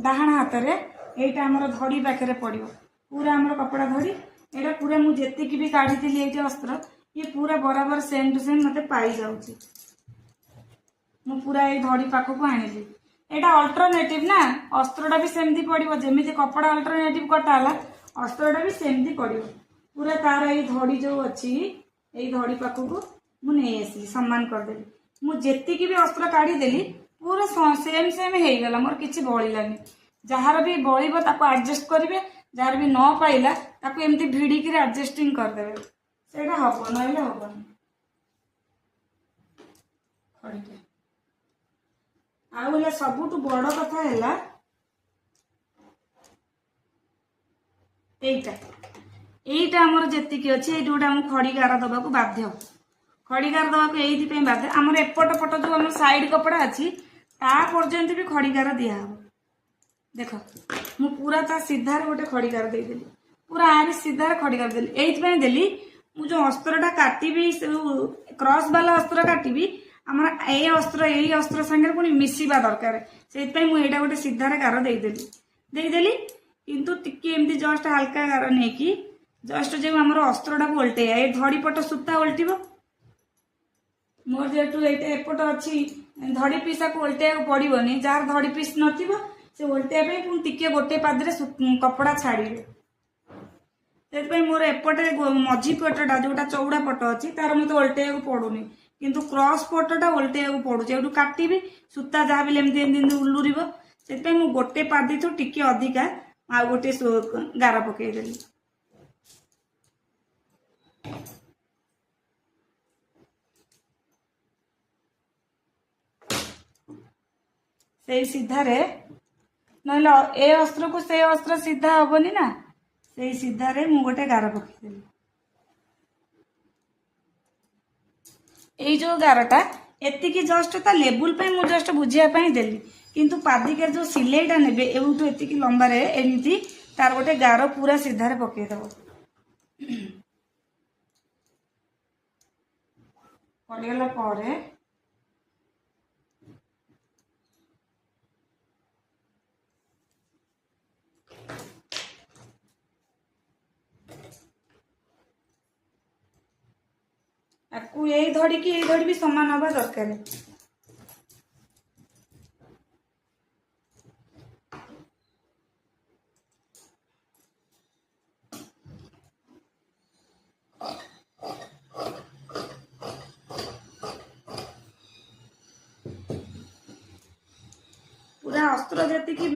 डाहाण हाथ रे एटा हमर धड़ी पाखे पड़ो पूरा हमर कपड़ा धड़ी एटा पूरा मु जेतिकी भी काढ़ी ये अस्त्र ये पूरा बराबर सेम टू सेम मते पाई जाउची मु पूरा ये धड़ी पाखक आनिली एटा अल्टरनेटिव ना अस्त्रटा भी सेमती पड़ो जमी कपड़ा अल्टरनेटिव कटाला अस्त्रटा भी सेमती पड़ो पूरा तार ये धड़ी जो अच्छी ये धड़ी पाखक मुझे आसली सम्मान करदेली मुझे भी अस्त्र काढ़ीदेली पूरा सेम सेम हो गला मोर किसी बळिलानी जार भी बड़ब ताको एडजस्ट करेंगे जार भी न पाइला ताको एमती भिड़िक एडजस्टिंग करदे से हम ना हम आउला सबुठ बड़ कथा है एटा आमर जी अच्छे ये गोटे आम खड़ीगार दबाक बाध्य खड़ीगार दबाक ये बाध्य आमर एपट पट जो आम साइड कपड़ा अच्छी ता पर्यंत भी खड़ीगार दिहब देख मु पूरा ता सीधार गोटे खड़ीगार देदेली पूरा आरी सीधार खड़ीगार देली ये देली मु जो अस्त्रटा काटिबी क्रॉस वाला अस्त्र काटिबी आमर ए अस्त्र संगे पुणी मिसिबा दरकार से मुझे गोटे सीधार गार देदेली किंतु टिके एमती जस्ट हल्का गार नहीं कि जस्ट जो आमर अस्त्रटा को ओल्टे ये धड़ीपट सूता ओल्टिब मोर जेहेतु ये एपट अच्छी धड़ी पीसा को ओल्टे पड़ोनी जार धड़ी पीस नथिबो से ओल्टे पुणी टिके गोटे पादरे कपड़ा छाड़े से मोर एपटे मझी पटटा जोटा चौड़ा पट अच्छी तार मत ओल्टे पड़ूनी किंतु क्रॉस पटटा ओल्टे पड़ुचे एटू काटिबी सूता जहाँ भी एमती उलुरीब से गोटे पादी थू टिके अधिका आ गोटे गार पकईदेली से सीधारे ना ए अस्त्र को से अस्त्र सीधा हेनी ना से सीधारे मु गोटे गार पकईदेली ये जो गारटा एतिकी जस्ट ता लेबुल पे मु जस्ट बुझिया देली किंतु पादिके जो सिलेटा नेबे एवुठू एतिकी लंबा रे एमती तार गोटे गार पूरा सीधारे पकईदेव पड़गला परे आपको यही धड़ी की यही धड़ी भी समान हवा दरकार पूरा अस्त्र जति